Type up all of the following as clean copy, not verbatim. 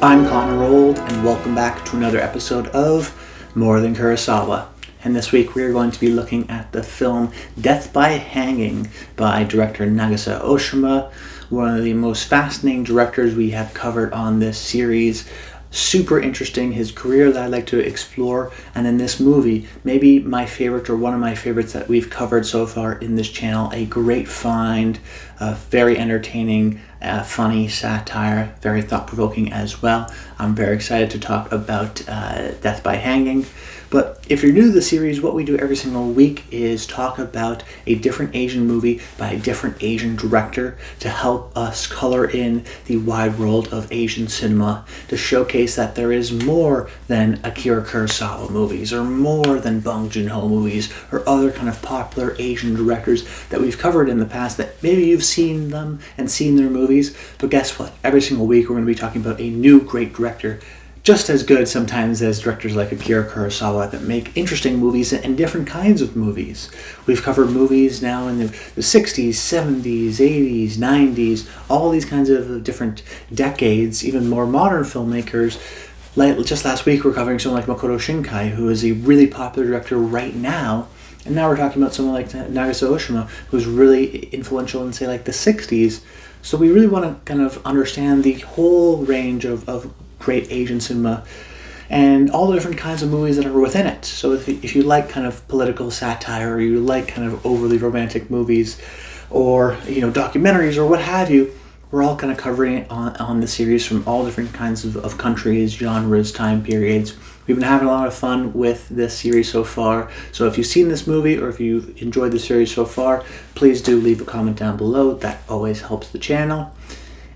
I'm Connor Old, and welcome back to another episode of More Than Kurosawa. And this week we are going to be looking at the film Death by Hanging by director Nagisa Ōshima, one of the most fascinating directors we have covered on this series. Super interesting, his career that I'd like to explore, and in this movie, maybe my favorite or one of my favorites that we've covered so far in this channel, a great find, very entertaining, funny satire, very thought-provoking as well. I'm very excited to talk about Death by Hanging. But if you're new to the series, what we do every single week is talk about a different Asian movie by a different Asian director to help us color in the wide world of Asian cinema, to showcase that there is more than Akira Kurosawa movies, or more than Bong Joon-ho movies, or other kind of popular Asian directors that we've covered in the past that maybe you've seen them and seen their movies. But guess what? Every single week we're going to be talking about a new great director, just as good sometimes as directors like Akira Kurosawa that make interesting movies and different kinds of movies. We've covered movies now in the 60s, 70s, 80s, 90s, all these kinds of different decades, even more modern filmmakers. Like just last week we're covering someone like Makoto Shinkai, who is a really popular director right now. And now we're talking about someone like Nagisa Ōshima, who's really influential in, say, like the 60s. So we really want to kind of understand the whole range of great Asian cinema and all the different kinds of movies that are within it. So if you like kind of political satire, or you like kind of overly romantic movies, or documentaries or what have you, we're all kind of covering it on the series from all different kinds of countries, genres, time periods. We've been having a lot of fun with this series so far. So if you've seen this movie or if you've enjoyed the series so far, please do leave a comment down below. That always helps the channel.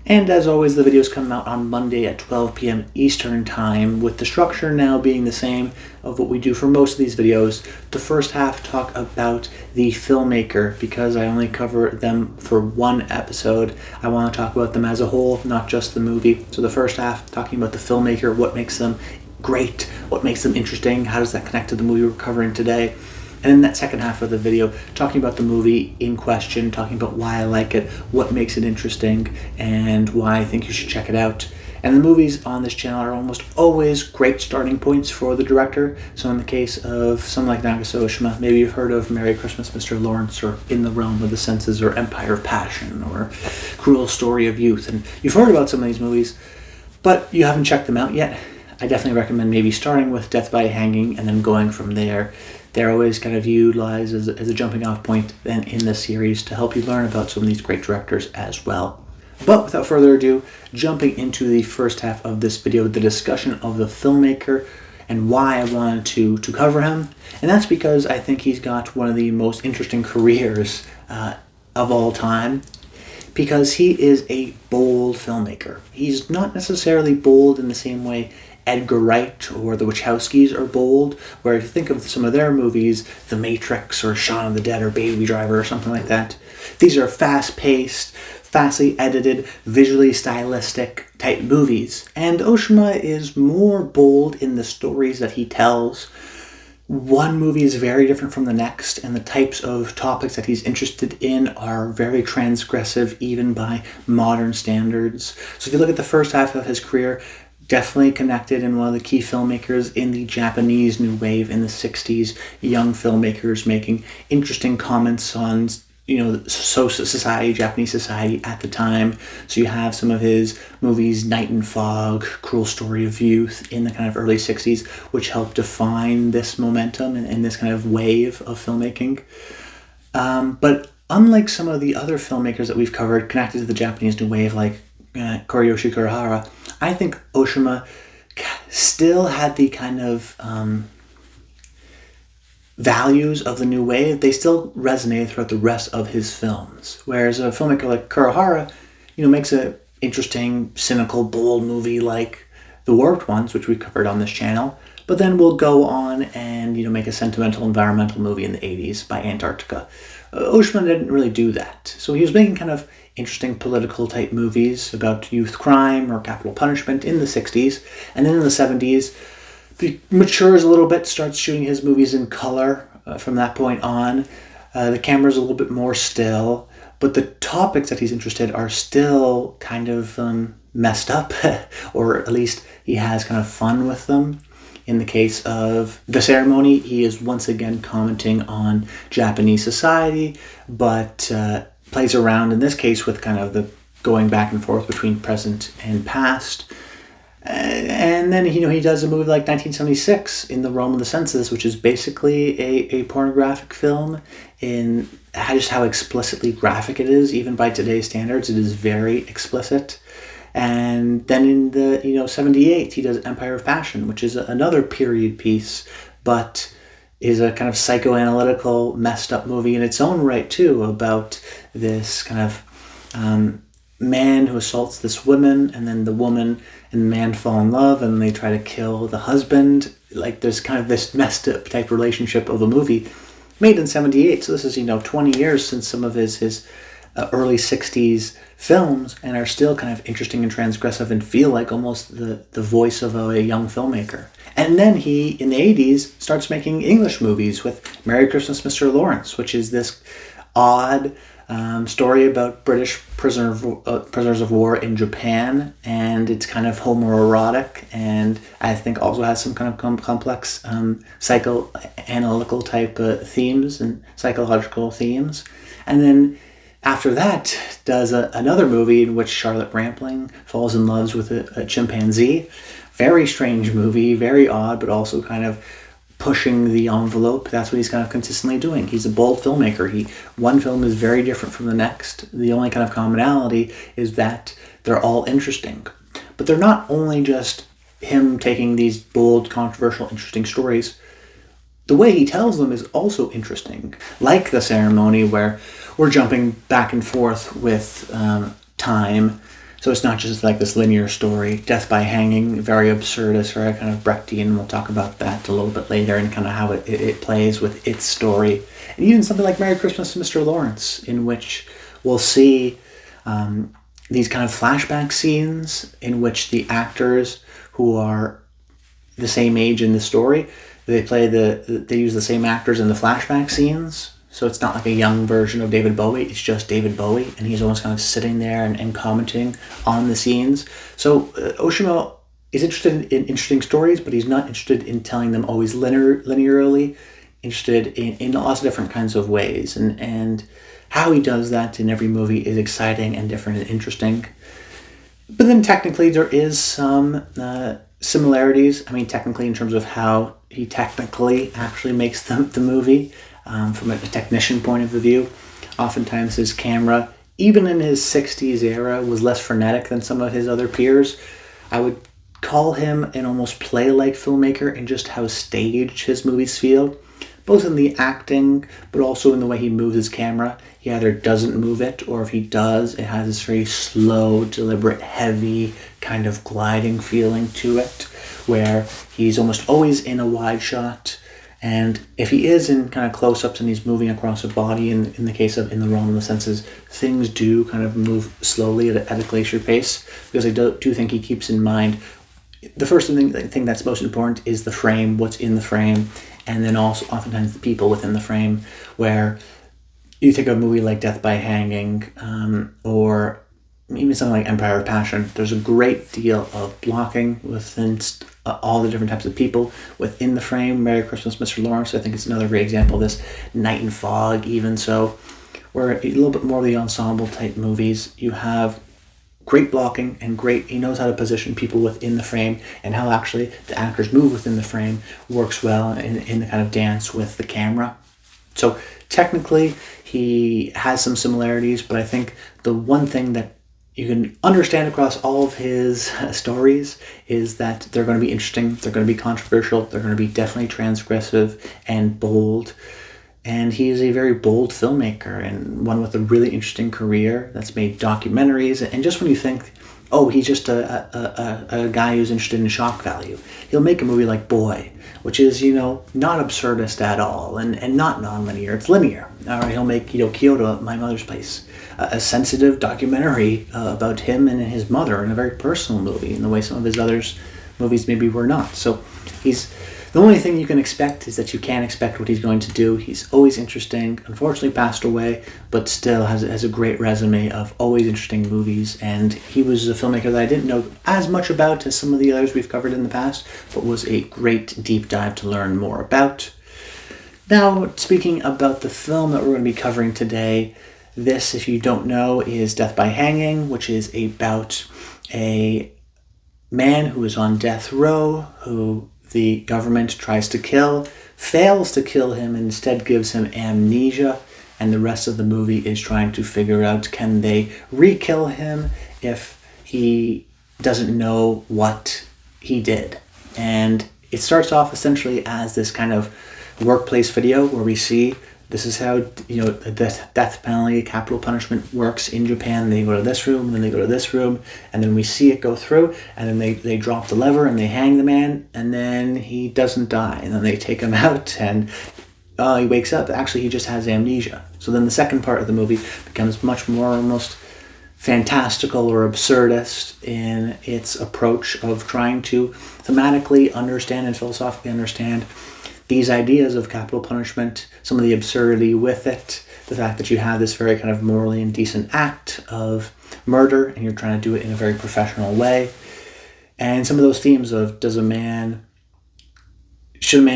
And as always, the videos come out on Monday at 12 p.m. Eastern Time, with the structure now being the same of what we do for most of these videos. The first half talk about the filmmaker, because I only cover them for one episode. I want to talk about them as a whole, not just the movie. So the first half, talking about the filmmaker, what makes them great, what makes them interesting, how does that connect to the movie we're covering today. And in that second half of the video, talking about the movie in question, talking about why I like it, what makes it interesting, and why I think you should check it out. And the movies on this channel are almost always great starting points for the director. So in the case of someone like Nagisa Ōshima, maybe you've heard of Merry Christmas, Mr. Lawrence, or In the Realm of the Senses, or Empire of Passion, or Cruel Story of Youth. And you've heard about some of these movies, but you haven't checked them out yet. I definitely recommend maybe starting with Death by Hanging and then going from there. They're always kind of utilized as a jumping off point in this series to help you learn about some of these great directors as well. But without further ado, jumping into the first half of this video, the discussion of the filmmaker and why I wanted to cover him. And that's because I think he's got one of the most interesting careers of all time, because he is a bold filmmaker. He's not necessarily bold in the same way Edgar Wright or the Wachowskis are bold, where if you think of some of their movies, The Matrix or Shaun of the Dead or Baby Driver or something like that, these are fast-paced, fastly edited, visually stylistic type movies. And Ōshima is more bold in the stories that he tells. One movie is very different from the next, and the types of topics that he's interested in are very transgressive, even by modern standards. So if you look at the first half of his career, definitely connected and one of the key filmmakers in the Japanese New Wave in the 60s, young filmmakers making interesting comments on society, Japanese society at the time. So you have some of his movies, Night and Fog, Cruel Story of Youth, in the kind of early 60s, which helped define this momentum and this kind of wave of filmmaking. But unlike some of the other filmmakers that we've covered connected to the Japanese New Wave, like Koreyoshi Kurihara, I think Ōshima still had the kind of values of the New Wave. They still resonate throughout the rest of his films. Whereas a filmmaker like Kurihara, makes an interesting, cynical, bold movie like The Warped Ones, which we covered on this channel, but then will go on and make a sentimental environmental movie in the 80s by Antarctica. Ōshima didn't really do that. So he was making kind of interesting political type movies about youth crime or capital punishment in the 60s. And then in the 70s, he matures a little bit, starts shooting his movies in color from that point on. The camera's a little bit more still, but the topics that he's interested are still kind of messed up, or at least he has kind of fun with them. In the case of The Ceremony, he is once again commenting on Japanese society, but plays around in this case with kind of the going back and forth between present and past. And then, he does a movie like 1976 in The Realm of the Senses, which is basically a pornographic film in just how explicitly graphic it is, even by today's standards. It is very explicit. And then in the 78, he does Empire of Passion, which is another period piece, but is a kind of psychoanalytical, messed up movie in its own right too, about this kind of man who assaults this woman, and then the woman and the man fall in love, and they try to kill the husband. Like, there's kind of this messed up type relationship of a movie made in 78. So this is 20 years since some of his early 60s films, and are still kind of interesting and transgressive and feel like almost the voice of a young filmmaker. And then he, in the 80s, starts making English movies with Merry Christmas, Mr. Lawrence, which is this odd story about British prisoners of war in Japan, and it's kind of homoerotic, and I think also has some kind of complex psychoanalytical type themes and psychological themes. And then after that, does another movie in which Charlotte Rampling falls in love with a chimpanzee. Very strange movie, very odd, but also kind of pushing the envelope. That's what he's kind of consistently doing. He's a bold filmmaker. One film is very different from the next. The only kind of commonality is that they're all interesting. But they're not only just him taking these bold, controversial, interesting stories. The way he tells them is also interesting. Like The Ceremony, where we're jumping back and forth with time. So it's not just like this linear story. Death by Hanging, very absurdist, very kind of Brechtian. We'll talk about that a little bit later, and kind of how it plays with its story. And even something like Merry Christmas, Mr. Lawrence, in which we'll see these kind of flashback scenes in which the actors who are the same age in the story, they use the same actors in the flashback scenes. So it's not like a young version of David Bowie, it's just David Bowie, and he's almost kind of sitting there and commenting on the scenes. So Ōshima is interested in interesting stories, but he's not interested in telling them always linearly, interested in lots of different kinds of ways. And how he does that in every movie is exciting and different and interesting. But then technically there is some similarities. I mean, technically in terms of how he technically actually makes the movie. From a technician point of view, oftentimes his camera, even in his 60s era, was less frenetic than some of his other peers. I would call him an almost play-like filmmaker in just how staged his movies feel, both in the acting, but also in the way he moves his camera. He either doesn't move it, or if he does, it has this very slow, deliberate, heavy, kind of gliding feeling to it, where he's almost always in a wide shot. And if he is in kind of close-ups and he's moving across a body, in the case of In the Realm of the Senses, things do kind of move slowly at a glacier pace, because I do think he keeps in mind the first thing that's most important is the frame, what's in the frame, and then also oftentimes the people within the frame, where you take a movie like Death by Hanging, or even something like Empire of Passion, there's a great deal of blocking within all the different types of people within the frame. Merry Christmas, Mr. Lawrence, I think it's another great example of this. Night and Fog, even so, where a little bit more of the ensemble type movies, you have great blocking and he knows how to position people within the frame, and how actually the actors move within the frame works well in the kind of dance with the camera. So technically he has some similarities, but I think the one thing that you can understand across all of his stories is that they're going to be interesting, they're going to be controversial, they're going to be definitely transgressive and bold. And he is a very bold filmmaker, and one with a really interesting career that's made documentaries. And just when you think, oh, he's just a guy who's interested in shock value, he'll make a movie like Boy, which is, not absurdist at all, and not non-linear, it's linear. Or he'll make, Kyoto, My Mother's Place, a sensitive documentary about him and his mother, and a very personal movie in the way some of his other movies maybe were not. So the The only thing you can expect is that you can't expect what he's going to do. He's always interesting, unfortunately passed away, but still has a great resume of always interesting movies. And he was a filmmaker that I didn't know as much about as some of the others we've covered in the past, but was a great deep dive to learn more about. Now, speaking about the film that we're going to be covering today, this, if you don't know, is Death by Hanging, which is about a man who is on death row, who the government tries to kill, fails to kill him, and instead gives him amnesia, and the rest of the movie is trying to figure out, can they re-kill him if he doesn't know what he did? And it starts off essentially as this kind of workplace video where we see this is how, the death penalty, capital punishment works in Japan. They go to this room, then they go to this room, and then we see it go through, and then they drop the lever and they hang the man, and then he doesn't die, and then they take him out, and he wakes up. Actually, he just has amnesia. So then the second part of the movie becomes much more almost fantastical or absurdist in its approach of trying to thematically understand and philosophically understand these ideas of capital punishment, some of the absurdity with it, the fact that you have this very kind of morally indecent act of murder and you're trying to do it in a very professional way. And some of those themes of should a man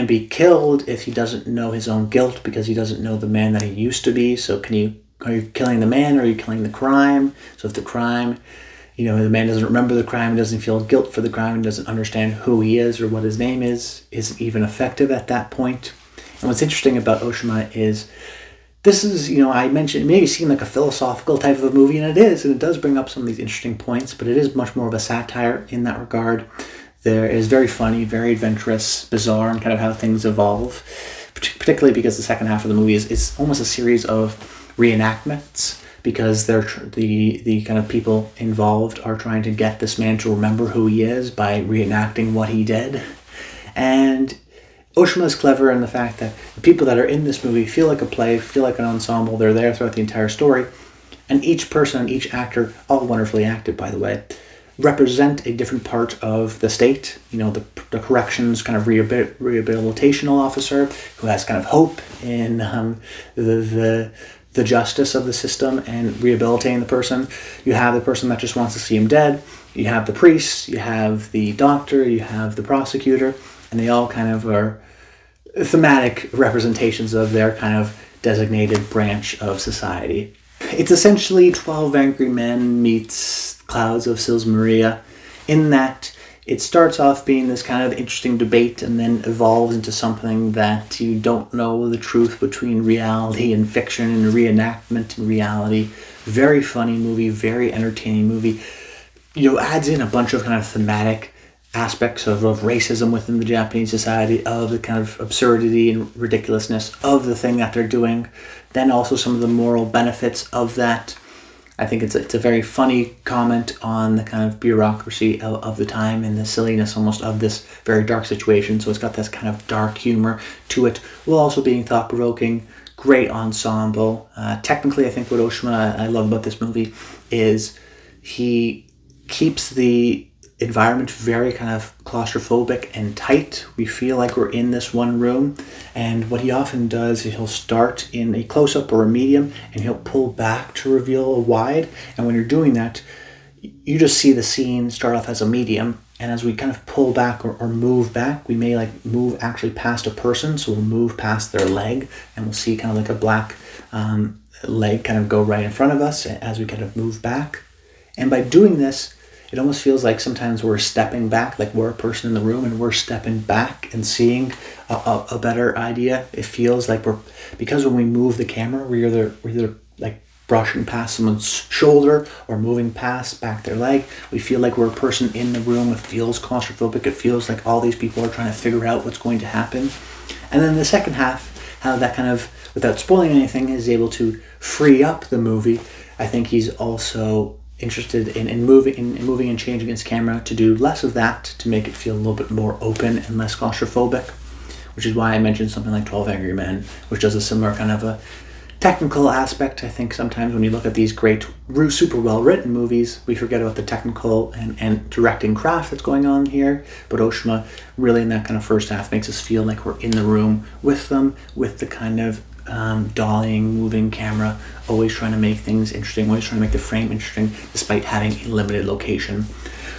be killed if he doesn't know his own guilt because he doesn't know the man that he used to be? So are you killing the man or are you killing the crime? So if the crime, the man doesn't remember the crime, doesn't feel guilt for the crime, and doesn't understand who he is or what his name isn't even effective at that point. And what's interesting about Ōshima is this is, I mentioned, it may seem like a philosophical type of a movie, and it does bring up some of these interesting points, but it is much more of a satire in that regard. There is very funny, very adventurous, bizarre, and kind of how things evolve, particularly because the second half of the movie is almost a series of reenactments, because they're the kind of people involved are trying to get this man to remember who he is by reenacting what he did. And Ōshima is clever in the fact that the people that are in this movie feel like a play, feel like an ensemble. They're there throughout the entire story. And each person, each actor, all wonderfully acted, by the way, represent a different part of the state. The corrections kind of rehabilitational officer who has kind of hope in the justice of the system and rehabilitating the person. You have the person that just wants to see him dead. You have the priest, you have the doctor, you have the prosecutor, and they all kind of are thematic representations of their kind of designated branch of society. It's essentially 12 Angry Men meets Clouds of Sils Maria, in that it starts off being this kind of interesting debate and then evolves into something that you don't know the truth between reality and fiction and reenactment and reality. Very funny movie, very entertaining movie. Adds in a bunch of kind of thematic aspects of racism within the Japanese society, of the kind of absurdity and ridiculousness of the thing that they're doing. Then also some of the moral benefits of that. I think it's a very funny comment on the kind of bureaucracy of the time and the silliness almost of this very dark situation. So it's got this kind of dark humor to it, while also being thought-provoking. Great ensemble. Technically, I think what Ōshima I love about this movie is he keeps the environment very kind of claustrophobic and tight. We feel like we're in this one room, and what he often does is he'll start in a close-up or a medium and he'll pull back to reveal a wide, and when you're doing that you just see the scene start off as a medium, and as we kind of pull back or move back, we may move actually past a person, so we'll move past their leg and we'll see kind of like a black leg kind of go right in front of us as we kind of move back. And by doing this, it almost feels like sometimes we're stepping back, like we're a person in the room and we're stepping back and seeing a better idea. It feels like because when we move the camera, we're either like brushing past someone's shoulder or moving past back their leg. We feel like we're a person in the room. It feels claustrophobic. It feels like all these people are trying to figure out what's going to happen. And then the second half, how that kind of, without spoiling anything, is able to free up the movie. I think he's also interested in moving and changing his camera to do less of that, to make it feel a little bit more open and less claustrophobic, which is why I mentioned something like 12 Angry Men, which does a similar kind of a technical aspect. I think sometimes when you look at these great, super well-written movies, we forget about the technical and directing craft that's going on here. But Ōshima, really in that kind of first half, makes us feel like we're in the room with them, with the kind of dollying, moving camera, always trying to make things interesting, always trying to make the frame interesting, despite having a limited location.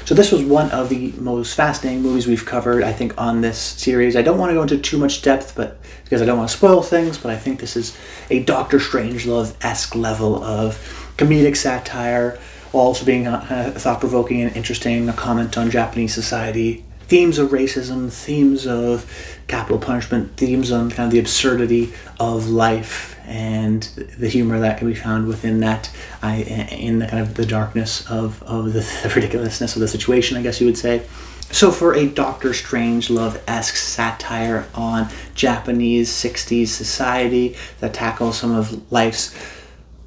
So this was one of the most fascinating movies we've covered, I think, on this series. I don't want to go into too much depth, but because I don't want to spoil things, but I think this is a Dr. Strangelove-esque level of comedic satire, also being thought-provoking and interesting, a comment on Japanese society, themes of racism, themes of capital punishment, themes on kind of the absurdity of life, and the humor that can be found within that, in the kind of the darkness of the ridiculousness of the situation, I guess you would say. So for a Dr. Strangelove-esque satire on Japanese 60s society that tackles some of life's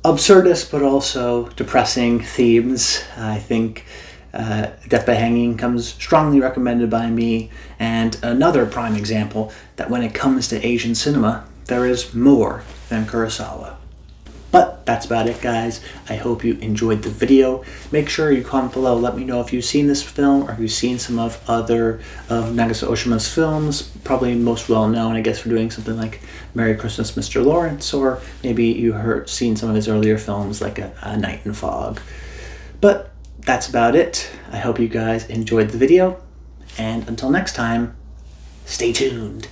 absurdist but also depressing themes, I think Death by Hanging comes strongly recommended by me, and another prime example that when it comes to Asian cinema, there is more than Kurosawa. But that's about it, guys. I hope you enjoyed the video. Make sure you comment below. Let me know if you've seen this film or if you've seen some of Nagisa Ōshima's films. Probably most well known, I guess, for doing something like Merry Christmas, Mr. Lawrence, or maybe you seen some of his earlier films like A Night in Fog. But that's about it. I hope you guys enjoyed the video, and until next time, stay tuned.